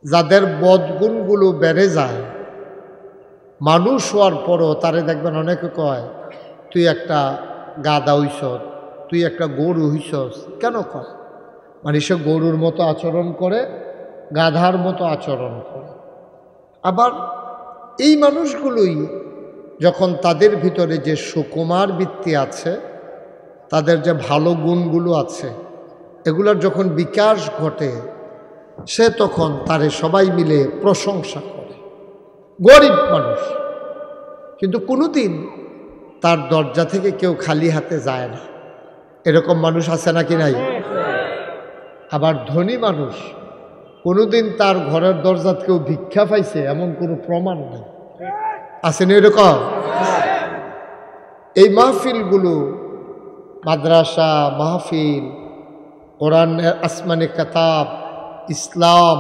যাদের বদগুণগুলো বেড়ে যায়, মানুষ হওয়ার পরও তারে দেখবেন অনেকে কয় তুই একটা গাধা হইছ, তুই একটা গরু হইছস। কেন কয়? মানে সে গরুর মতো আচরণ করে, গাধার মতো আচরণ করে। আবার এই মানুষগুলোই যখন তাদের ভিতরে যে সুকুমার বৃত্তি আছে, তাদের যে ভালো গুণগুলো আছে, এগুলোর যখন বিকাশ ঘটে, সে তখন তারে সবাই মিলে প্রশংসা করে। গরিব মানুষ, কিন্তু কোনোদিন তার দরজা থেকে কেউ খালি হাতে যায় না। এরকম মানুষ আছে নাকি নাই? আবার ধনী মানুষ কোনোদিন তার ঘরের দরজাত কেউ ভিক্ষা পাইছে এমন কোনো প্রমাণ নেই। আসেনি এরকম? এই মাহফিলগুলো, মাদ্রাসা মাহফিল, কোরআনের আসমানি কিতাব, ইসলাম,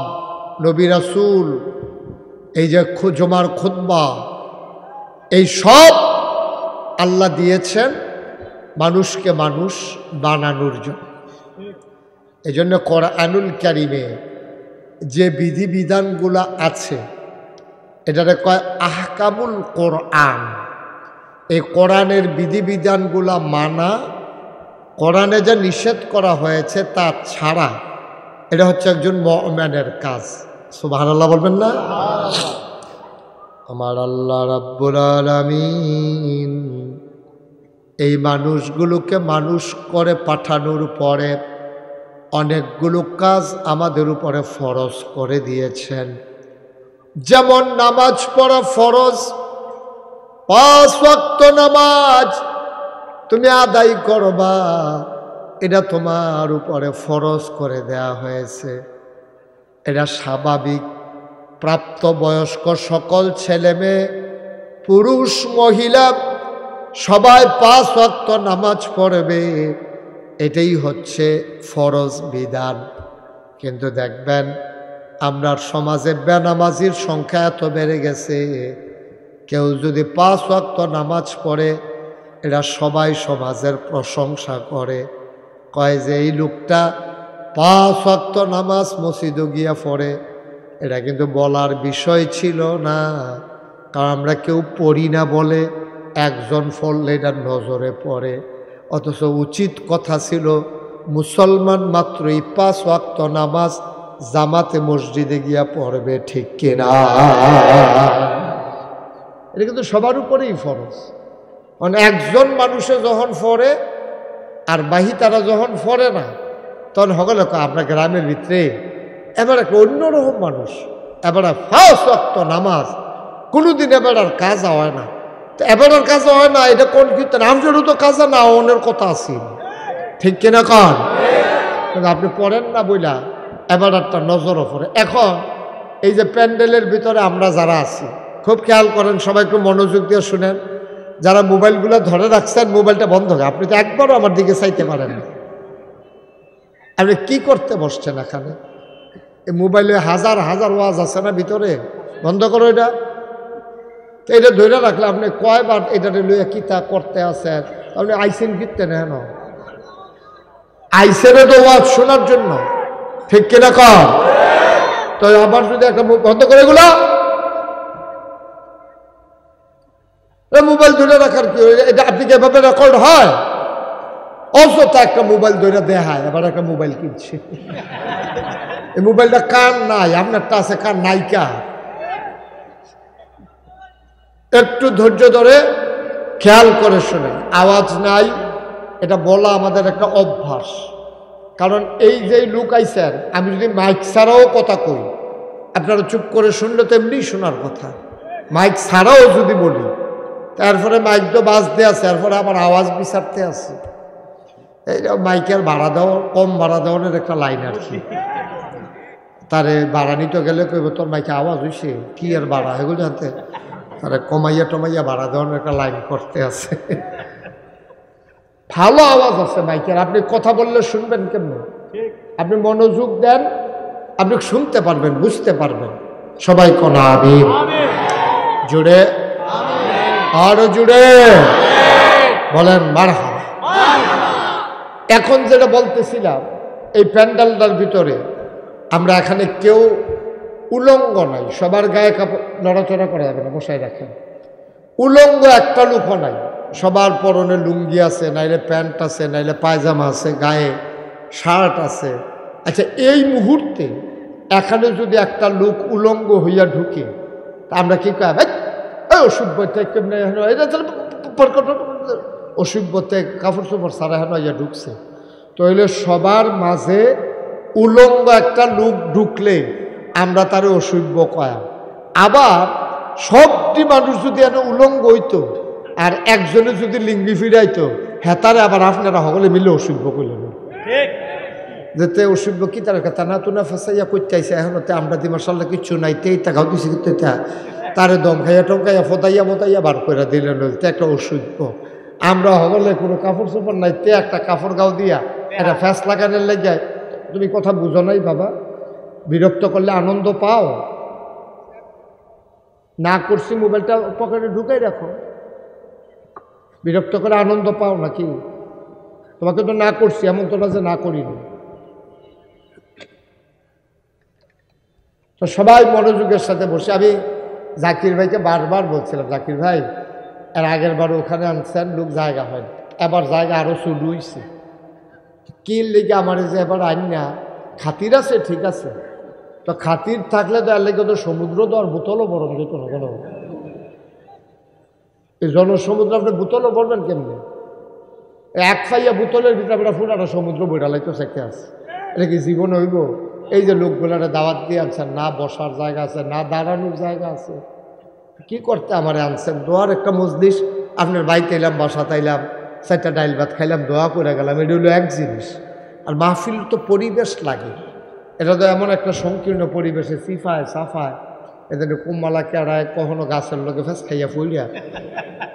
নবী রাসূল, এই যে জুমার খুতবা, এই সব আল্লাহ দিয়েছেন মানুষকে মানুষ বানানোর জন্য। এই জন্য কোরআনুল কারীমে যে বিধিবিধানগুলো আছে এটাকে কয় আহকামুল কোরআন। এই কোরআনের বিধিবিধানগুলো মানা, কোরআনে যা নিষেধ করা হয়েছে তা ছাড়া, এটা হচ্ছে একজন মুমিনের কাজ। সুবহানাল্লাহ বলবেন না? আমার আল্লাহ রাব্বুল আলামিন এই মানুষগুলোকে মানুষ করে পাঠানোর পরে অনেকগুলো কাজ আমাদের উপরে ফরজ করে দিয়েছেন। যেমন নামাজ পড়া ফরজ, 5 ওয়াক্ত নামাজ তুমি আদায় করবা, এটা তোমার উপরে ফরজ করে দেয়া হয়েছে। এটা স্বাভাবিক। প্রাপ্তবয়স্ক সকল ছেলে মেয়ে, পুরুষ মহিলা সবাই 5 ওয়াক্ত নামাজ পড়বে, এটাই হচ্ছে ফরজ বিধান। কিন্তু দেখবেন আমরা সমাজে বেনামাজির সংখ্যা এত বেড়ে গেছে, কেউ যদি 5 ওয়াক্ত নামাজ পড়ে এরা সবাই সমাজের প্রশংসা করে, কয় যে এই লোকটা 5 ওয়াক্ত নামাজ মসজিদে গিয়া পড়ে। এটা কিন্তু বলার বিষয় ছিল না, কারণ আমরা কেউ পড়ি না বলে একজন পড়লে এটা নজরে পড়ে। অথচ উচিত কথা ছিল মুসলমান মাত্রই 5 ওয়াক্ত নামাজ জামাতে মসজিদে গিয়া পড়বে, ঠিক কিনা? এটা কিন্তু সবার উপরেই ফরজ। মানে একজন মানুষে যখন পড়ে আর বাহি তারা যখন পড়ে না, তখন হগল আপনার গ্রামের ভিতরে এবার একটা অন্যরকম মানুষ, এবার 5 ওয়াক্ত নামাজ কোনোদিন এবার আর কাজা হয় না। তো এবার আর কাজা হয় না, এটা কোন কীর্তন আমজেরও তো কাজা না অনের কথা আছে, ঠিক কিনা কন? কিন্তু আপনি পড়েন না বইলা এবার একটা নজরও পড়ে। এখন এই যে প্যান্ডেলের ভিতরে আমরা যারা আছি, খুব খেয়াল করেন, সবাই একটু মনোযোগ দিয়ে শুনেন। যারা মোবাইলগুলো ধরে রাখছেন মোবাইলটা বন্ধ হবে। আপনি তো একবারও আমার দিকে চাইতে পারেন না। আপনি কি করতে বসছেন এখানে? এই মোবাইলে হাজার হাজার ওয়াজ আছে না ভিতরে, বন্ধ করো এটা। তো এটা ধরে রাখলে আপনি কয়বার এটা লইয়া কিতা করতে আছেন? আপনি আইসেন কিনতে নেন, আইসেন তো ওয়াজ শোনার জন্য, ঠিক কিনা কর? তো আবার যদি একটা বন্ধ করে এগুলো মোবাইল ধরে রাখার কি? এটা আপনি কি এভাবে রেকর্ড হয়? অযথা একটা মোবাইল ধরে দেখায়, এবার একটা মোবাইল কিনছে। এই মোবাইলটা কার নাই? আপনারটা আছে, কার নাইকা? একটু ধৈর্য ধরে খেয়াল করে শোনেন। আওয়াজ নাই এটা বলা আমাদের একটা অভ্যাস। কারণ এই যে লোক আইছেন, আমি যদি মাইক ছাড়াও কথা কই আপনারা চুপ করে শুনলে তো এমনি শোনার কথা। মাইক ছাড়াও যদি বলি, তারপরে মাইক তো বাজতে আছে, তারপরে আবার আওয়াজ বিচারতে আছে। এইটা মাইকের ভাড়া দেওয়া, কম ভাড়া দেওয়ার একটা লাইন আর কি। তারে ভাড়া নিতে গেলে কইব তোর মাইকে আওয়াজ হইছে, কি আর ভাড়া এগুলো জানতে, তারে কমাইয়া টমাইয়া ভাড়া দেওয়ার একটা লাইন করতে আছে। ভালো আওয়াজ আছে মাইকের, আপনি কথা বললে শুনবেন কেমন? আপনি মনোযোগ দেন, আপনি শুনতে পারবেন, বুঝতে পারবেন। সবাই কোন আমিন জুড়ে, আরো জুড়ে বলেন মারহাবা। এখন যেটা বলতেছিলাম, এই প্যান্ডেলটার ভিতরে আমরা এখানে কেউ উলঙ্গ নাই, সবার গায়ে কাপড় নড়াচড়া করা যাবে না, বসায় রাখেন। উলঙ্গ একটা লুকও নাই, সবার পরনে লুঙ্গি আছে, নাইলে প্যান্ট আছে, নাইলে পায়জামা আছে, গায়ে শার্ট আছে। আচ্ছা, এই মুহূর্তে এখানে যদি একটা লোক উলঙ্গ হইয়া ঢুকে, তা আমরা কি কয়? অসভ্যতে কেমনে অসভ্যতে কাপড় চোপড় সারা হেন ইয়া ঢুকছে। তো হইলে সবার মাঝে উলঙ্গ একটা লোক ঢুকলে আমরা তারে অসভ্য কয়া। আবার সবটি মানুষ যদি এনে উলঙ্গ হইতো আর একজনে যদি লিঙ্গি ফিরাইতো, হেতারে আবার আপনারা সকলে মিলে অসভ্য করলেন। যেতে অসুখ কি তার কথা না তুনা ফাঁসাইয়া করতে আইসে এখন আমরা দি মাসাল্লাহ কিচ্ছু নাই তেই টাকাও দিছি কিন্তু তারে দম খাইয়া টমকাইয়া ফতাইয়া মতাইয়া বার করে দিলেন তে একটা অসুখ আমরা হবলে কোনো কাপড় চোপড় নাই তে একটা কাপড় গাও দিয়া একটা ফ্যাস লাগানোর লেগে তুমি কথা বুঝো নাই বাবা বিরক্ত করলে আনন্দ পাও না করছি মোবাইলটা পকেটে ঢুকাই রাখো বিরক্ত করে আনন্দ পাও নাকি তোমাকে তো না করছি এমন তো না যে না করিনি তো সবাই মনোযোগের সাথে বসে আমি জাকির ভাইকে বারবার বলছিলাম জাকির ভাই এর আগের বার ওখানে আনছেন লোক জায়গা হয় এবার জায়গা আরো শুরু হয়েছে কি লেগে আমার যে এবার আইন না খাতির আছে ঠিক আছে তো খাতির থাকলে তো এর লেগে তো সমুদ্র তো আর বোতলও বরং যেত না কেন এই জনসমুদ্র আপনি বোতলও বলবেন কেমনি এক ফাইয়া বোতলের ভিতরে আপনার ফুটানো সমুদ্র বইটালাই তো সেকে আছে এটা কি জীবন হইব এই যে লোকগুলারে দাওয়াত দিয়ে আনছেন না বসার জায়গা আছে না দাঁড়ানোর জায়গা আছে কি করতে আমারে আনছেন দোয়ার একটা মজলিস আপনার বাড়িতে এলাম বাসাতে এলাম 4টা ডাইল ভাত খাইলাম দোয়া করে গেলাম এটা হলো এক জিনিস আর মাহফিল তো পরিবেশ লাগে এটা তো এমন একটা সংকীর্ণ পরিবেশে সিফায় সাফায় এদের কুম্মালা কেড়ায় কখনো গাছের লোকে ফেস খাইয়া ফুলিয়া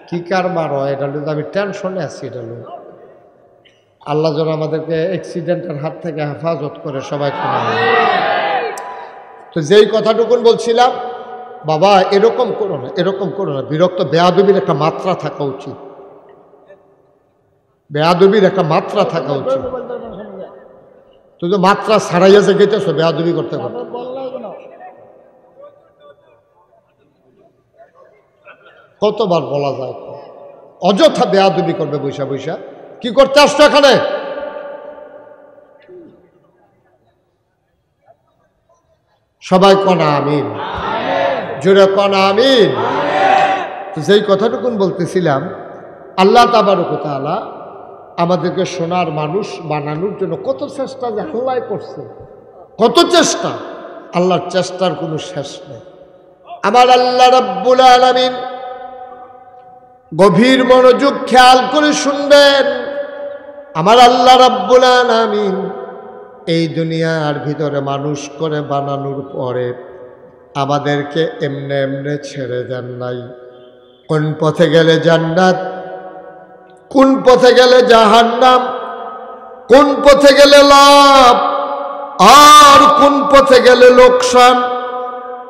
কি কারবার হয় এটা হলো আমি টেনশনে আছি এটা হলো আল্লাহ যেন আমাদেরকে অ্যাক্সিডেন্টের হাত থেকে হেফাজত করে সবাই তো যেই কথাটুকুন বলছিলাম বাবা এরকম করো না বিরক্ত বেয়াদবির একটা মাত্রা থাকা উচিত বেয়াদবির একটা মাত্রা থাকা উচিত তুই তো মাত্রা ছাড়াইয়া যে গেতেছো বেয়াদবি করতে করতে কতবার বলা যায় অযথা বেয়াদবি করবে বৈশা বৈশা কি করতে আসছো এখানে সবাই কনা আমিন জোরে কনা আমিন তো যেই কথাটুকুন বলতেছিলাম আল্লাহ তাবারক ওয়া তাআলা আমাদেরকে সোনার মানুষ বানানোর জন্য কত চেষ্টা যে আল্লাহ করছে কত চেষ্টা আল্লাহর চেষ্টার কোনো শেষ নেই আমার আল্লাহ রাব্বুল আলামিন গভীর মনোযোগ খেয়াল করে শুনবেন আমার আল্লাহ রাব্বুল আলামিন এই দুনিয়ার ভিতরে মানুষ করে বানানোর পরে আমাদেরকে এমনে এমনে ছেড়ে দেন নাই কোন পথে গেলে জান্নাত কোন পথে গেলে জাহান্নাম কোন পথে গেলে লাভ আর কোন পথে গেলে লোকসান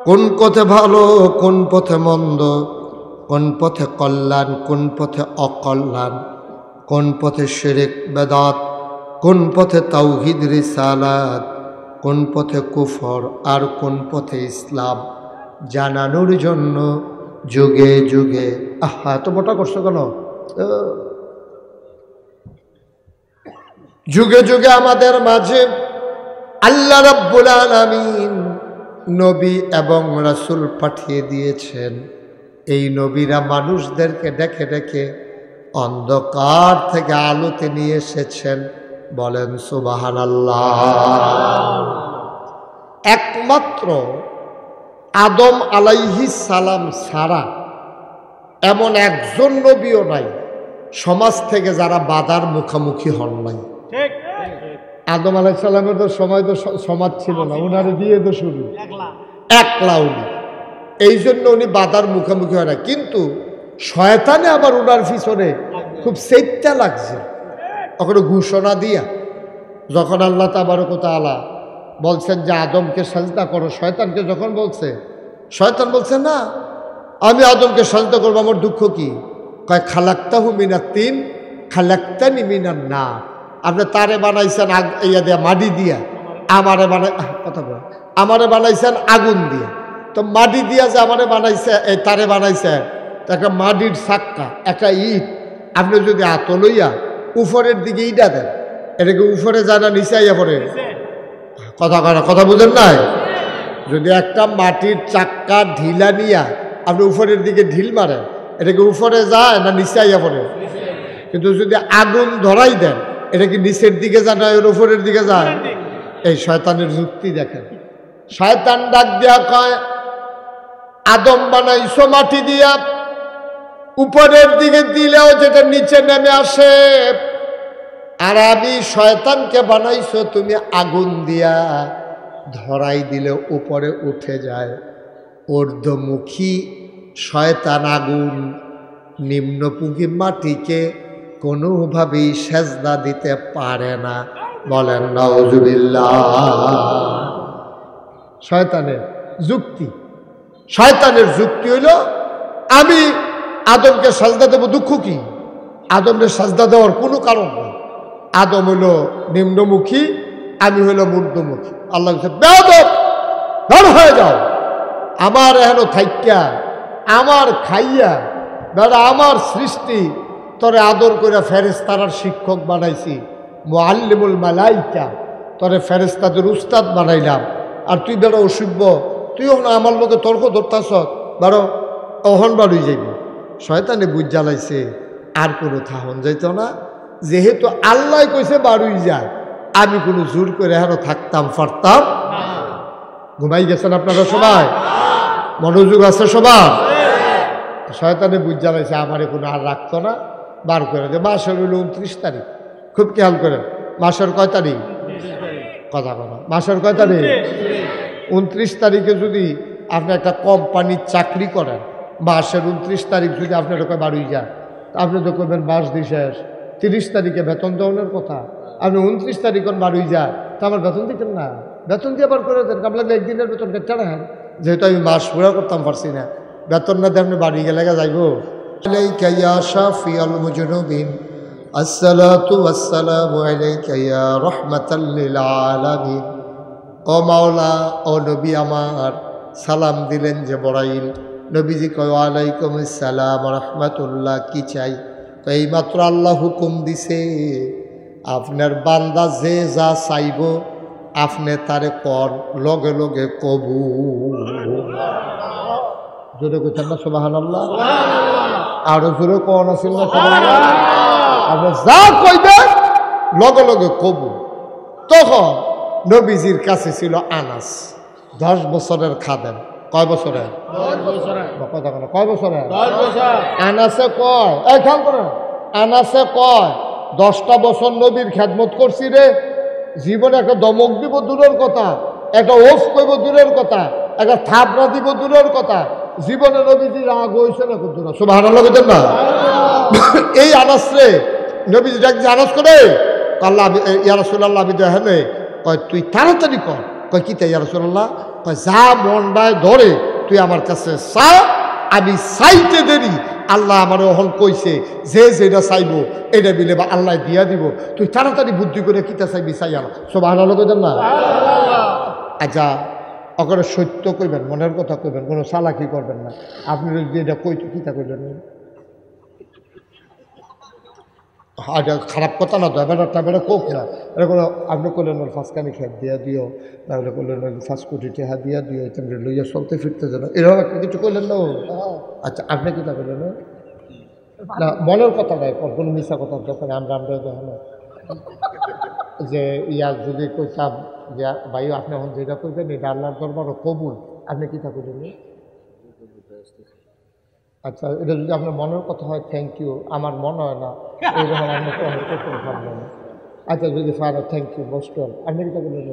কোন পথে ভালো কোন পথে মন্দ কোন পথে কল্যাণ কোন পথে অকল্যাণ কোন পথে শিরক বেদাত কোন পথে তাওহীদ রিসালাত কোন পথে কুফর আর কোন পথে ইসলাম জানানোর জন্য যুগে যুগে এত মোটা করছো কেন যুগে যুগে আমাদের মাঝে আল্লাহ রাব্বুল আলামিন নবী এবং রাসূল পাঠিয়ে দিয়েছেন এই নবীরা মানুষদেরকে ডেকে ডেকে অন্ধকার থেকে আলোতে নিয়ে এসেছেন বলেন সুবহানাল্লাহ একমাত্র আদম আলাইহিস সালাম ছাড়া এমন একজন নবীও নাই সমাজ থেকে যারা বাধার মুখোমুখি হন নাই আদম আলাইহিস সালামের তো সময় তো সমাজ ছিল না উনারে দিয়ে তো শুরু একলা উনি এই জন্য উনি বাধার মুখোমুখি হয় না কিন্তু শয়তানে আবার উনার পিছনে খুব চেষ্টা লাগছে ওখানে ঘোষণা দিয়া যখন আল্লাহ তাবারক ওয়া তাআলা বলছেন যে আদমকে সাজদা করো শয়তানকে যখন বলছে শয়তান বলছে না আমি আদমকে সাজদা করবো আমার দুঃখ কি কয় খালাক্তাহু মিনাত তিন খালাক্তানি মিনান নার আপনি তারে বানাইছেন ইয়া দিয়া মাটি দিয়া আমারে বানাই কথা বল আমারে বানাইছেন আগুন দিয়া তো মাটি দিয়া যে আমারে বানাইছে এই তারে বানাইছে একটা মাটির চাক্কা একটা ইট আপনি যদি হাত লইয়া উপরের দিকে ইটা দেন এটাকে উপরে যায় না নিচে আইয়া পড়ে কথা বুঝেন নাই যদি একটা মাটির চাক্কা ঢিলা নিয়া আপনি উপরের দিকে ঢিল মারেন এটাকে উপরে যায় না নিচে আইয়া পড়ে কিন্তু যদি আগুন ধরাই দেন এটা কি নিচের দিকে যায় না এর উপরের দিকে যায় এই শয়তানের যুক্তি দেখেন শয়তান ডাক দিয়া কয় আদম বানাইছো মাটি দিয়া উপরের দিকে দিলেও যেটা নিচে নেমে আসে আর আমি শয়তানকে বানাইছো তুমি আগুন দিয়া, ধরাই দিলে উপরে উঠে যায়। ঊর্ধ্বমুখী শয়তান আগুন, নিম্নমুখী মাটিকে কোনোভাবেই সেজদা দিতে পারে না। বলেন নাউজুবিল্লাহ। শয়তানের যুক্তি, শয়তানের যুক্তি হইল আমি আদমকে সাজদা দেব, দুঃখ কি? আদমকে সাজদা দেওয়ার কোনো কারণ নেই। আদম হইল নিম্নমুখী, আমি হইল ঊর্ধ্বমুখী। আল্লাহ বেয়াদব, বের হয়ে যাও, আমার এখনো থাইক্যা আমার খাইয়া দাদা আমার সৃষ্টি তরে আদর করে ফেরেশতার শিক্ষক বানাইছি, মুআল্লিমুল মালাইকা, তরে ফেরেশতাদের উস্তাদ বানাইলাম, আর তুই বেড়া অসভ্য, তুইও না আমার লোকে তর্ক ধরতাস, বারো অহন বাড়ি যাইবি। শয়তানে বুঝ জ্বালাইছে, আর কোনো থাহন যাইত না। যেহেতু আল্লাহ কইছে বাড়ুই যা, আমি কোনো জোর করে এখনো থাকতাম পারতাম। ঘুমাই গেছেন আপনারা সবাই? মনোযোগ আছে সবার? শয়তানে বুঝ জ্বালাইছে, আমারে কোনো আর রাখতো না, বার করে দে। মাসের হইল 29 তারিখ, খুব খেয়াল করেন। মাসের কয় তারিখ? কথা কথা, মাসের কয় তারিখ? 29 তারিখে যদি আপনি একটা কোম্পানির চাকরি করেন, মাসের 29 তারিখ যদি আপনার ওকে বাড়ি যান, আপনি তো করবেন মাস দিয়ে শেষ, 30 তারিখে বেতন দেওয়ানোর কথা, আপনি 29 তারিখ বাড়ি যান, তো আমার বেতন দিতেন না? বেতন দিয়ে আবার করে দেন, আপনাকে একদিনের বেতন কেটে রাখেন। যেহেতু আমি মাস পুরা করতাম পারছি না, বেতন না দিয়ে আপনি বাড়ি গেলে যাইব। আসসালাতু ওয়াসসালামু আলাইকা ইয়া রাহমাতাল লিল আলামিন। ও মাওলা, ও নবী আমার, সালাম দিলেন যে বড়াইল। নবীজি কয় ওয়ালাইকুম আসসালাম রাহমাতুল্লাহ, কি চাই? তো এইমাত্র আল্লাহ হুকুম দিছে, আপনার বান্দা যে যা চাইব আপনি তারে কর, লগে লগে কবুল। জোরে কইতেন না সুবহানাল্লাহ? আরো জোরে কোন আছিল না সুবহানাল্লাহ? আপনি যা কইবেন লগে লগে কবুল। তখন নবীজির কাছে ছিল আনাস, 10 বছরের খাদেম। কয় বছরের? 10 বছরের। কথা বলে কয় বছরের? 10 বছর। আনাসে কয়, এই খেয়াল করেন, আনাসে কয় 10টা বছর নবীর খেদমত করছি রে, জীবনে একটা দমক দিব দূরের কথা, একটা ওফ কইব দূরের কথা, একটা থাপড়া দিব দূরের কথা, জীবনে নবীজি রাগ হয়েছে না কত দূর? সুবহানাল্লাহ কইতেন না? এই আনাস রে নবীজি ডাক আনাস করে, আল্লাহ ইয়া রাসূলুল্লাহ, আমি দেখেন কয় তুই তাড়াতাড়ি কর। কয় কি তাই ইয়া রাসূলুল্লাহ? কয় যা মনটায় ধরে তুই আমার কাছে চা, আমি চাইতে দেরি আল্লাহ আমার ওহন কইছে যে যেটা চাইব এটা বিলে বা আল্লাহ দিয়া দিব, তুই তাড়াতাড়ি বুদ্ধি করে কিতা চাইবি চাই আল্লাহ। সুবহানাল্লাহ কইতেন না? আচ্ছা, ওখানে সত্য কইবেন, মনের কথা কইবেন, কোনো চালাকি করবেন না। আপনি যদি এটা কইতে কিতা কইলেন, এটা খারাপ কথা না তো, এবার কোক না, এটা কোনো আপনি করলেন ওর ফাঁসকানি খেত দিয়া দিও, তাহলে করলেন ওই 5 কোটি টাকা দিয়া দিও, এটা লইয়া চলতে ফিরতে যেন, এরকম একটা কিছু করলেন না। আচ্ছা, আপনি কিতা করলেন না? মনের কথা নয়, কোনো মিশা কথা দরকার। আমরা দেখেন যে ইয়া যদি কইতাম যে ভাই আপনি এখন যেটা করবেন এটা আল্লাহর দরবারও কবুল, আপনি কিতা করলেন? আচ্ছা, এটা যদি আপনার মনের কথা হয় থ্যাংক ইউ, আমার মনে হয় না এইরকম আপনি করতে পারবেন। আচ্ছা, যদি ফারা থ্যাংক ইউ মোস্ট ওয়েল, আপনি কিতা করলেন?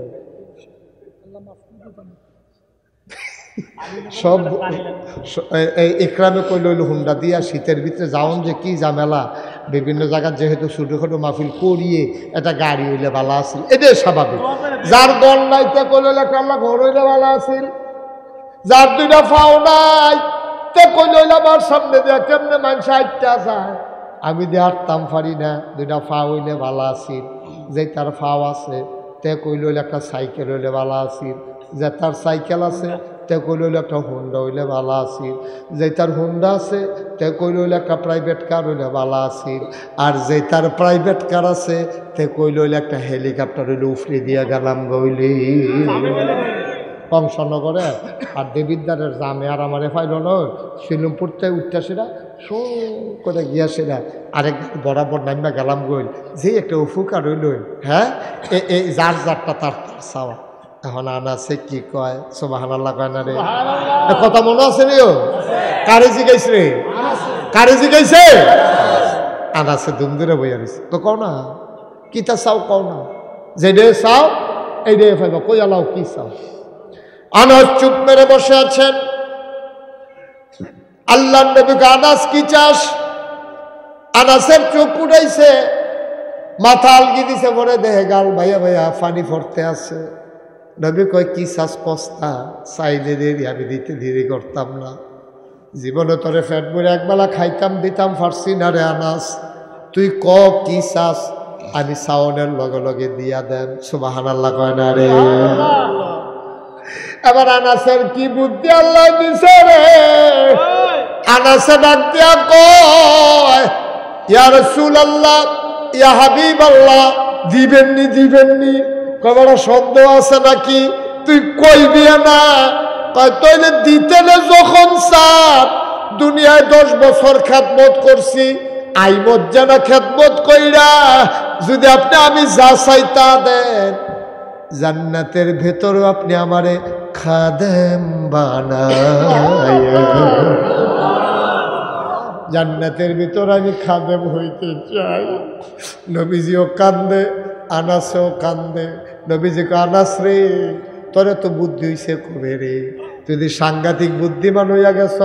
সব ইকরামে কইল হইল হুন্ডা দিয়া শীতের ভিতরে যাওন যে কি ঝামেলা, বিভিন্ন জায়গায় যেহেতু ছোটোখাটো মাহফিল করিয়ে একটা গাড়ি হইলে ভালো আছিল, এটাই স্বাভাবিক। যার দল নাইতে কইল একটা আল্লাহ ঘর হইলে ভালো আছিল, যার 2টা ফাও নাই তে কইল আমার সামনে দিয়া কেমনে মানুষ আটটা যায়, আমি দিয়ে আটতাম পারি না, 2টা ফাও হইলে ভালো আছিল। যে তার ফাও আছে তে কইল একটা সাইকেল হইলে ভালো আছিল, যে তার সাইকেল আছে তে কইল একটা হুন্ডা হইলে ভালো আছিল, যে তার হুন্ডা আছে তে কইল একটা প্রাইভেট কার হইলে ভালো আছিল, আর যে তার প্রাইভেট কার আছে তে কইল একটা হেলিকপ্টার হইলে উফরে দিয়া গেলাম গইলি কংসনগরে। আর দেবিদ্বারের জামে আর আমারে ফাইল নয়, শিলমপুরতে উঠতেছিরা শো করে গিয়াছিরা, আরেক বরাবর নামা গেলাম গইল, যে একটা উপকার হইল। হ্যাঁ, এই যার যারটা তার তার চাওয়া। এখন আনাসে কি কয়? সুবহানাল্লাহ কয় না রে? কথা মনে আছে রে? কারে জিগাইছে রে? কারে জিগাইছে? আনাসে দুম ধরে বইয়া দিছে। তো কও না কিতা চাও কও না, যেডে চাও এইডে পাইবা, কই আলাও কি চাও। আনাস চুপ মেরে বসে আছেন। আল্লাহর নবীকে আনাস কি চাস? আনাসের চোখ উঠাইছে, মাথা আলগি দিছে, মনে দেহে গাল ভাইয়া ভাইয়া পানি পড়তে আছে। নবী কয় কি চাস কস্তা, চাইলে দেরি আমি দিতে দেরি করতাম না, জীবনে তোরে ফ্যাট বলে একবেলা খাইতাম দিতাম ফার্সি না রে আনাস, তুই ক কি চাস, আমি সাউনের লগে লগে দিয়া দেন। সুবহানাল্লাহ কয় না রে। এবার আনাসের কি বুদ্ধি আল্লাহ দিছে রে। আনাসে ডাক দিয়া কয় ইয়া রাসূলুল্লাহ ইয়া হাবিবাল্লাহ, দিবেননি দিবেননি? কয় বড় সন্দেহ আছে নাকি, তুই কইবি না? কয় তইলে দিতে না যখন চাপ, দুনিয়ায় 10 বছর খেদমত করছি, আইমত জানা খেদমত কইরা যদি আপনি আমি যা চাই তা দেন, জান্নাতের ভেতরও আপনি আমারে খাদেম বানায়া, জান্নাতের ভিতর আমি খাদেম হইতে চাই। নবীজিও কান্দে, আনাসেও কান্দে। নবীজি কয় আনাস রে, তোরে তো বুদ্ধি হইছে কবে রে, যদি সাংঘাতিক বুদ্ধিমান হইয়া গেছ,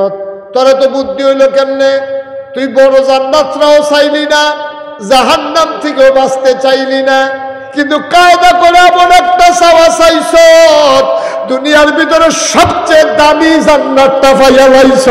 তোরে তো বুদ্ধি হইল কেমনে? তুই বড় জান্নাতটাও চাইলি না, জাহান্নাম থেকেও বাঁচতে চাইলি না, কিন্তু কায়দা করে এমন একটা চাওয়া চাইছ, দুনিয়ার ভিতরে সবচেয়ে দামি জান্নাতটা পাইয়া লাইছ।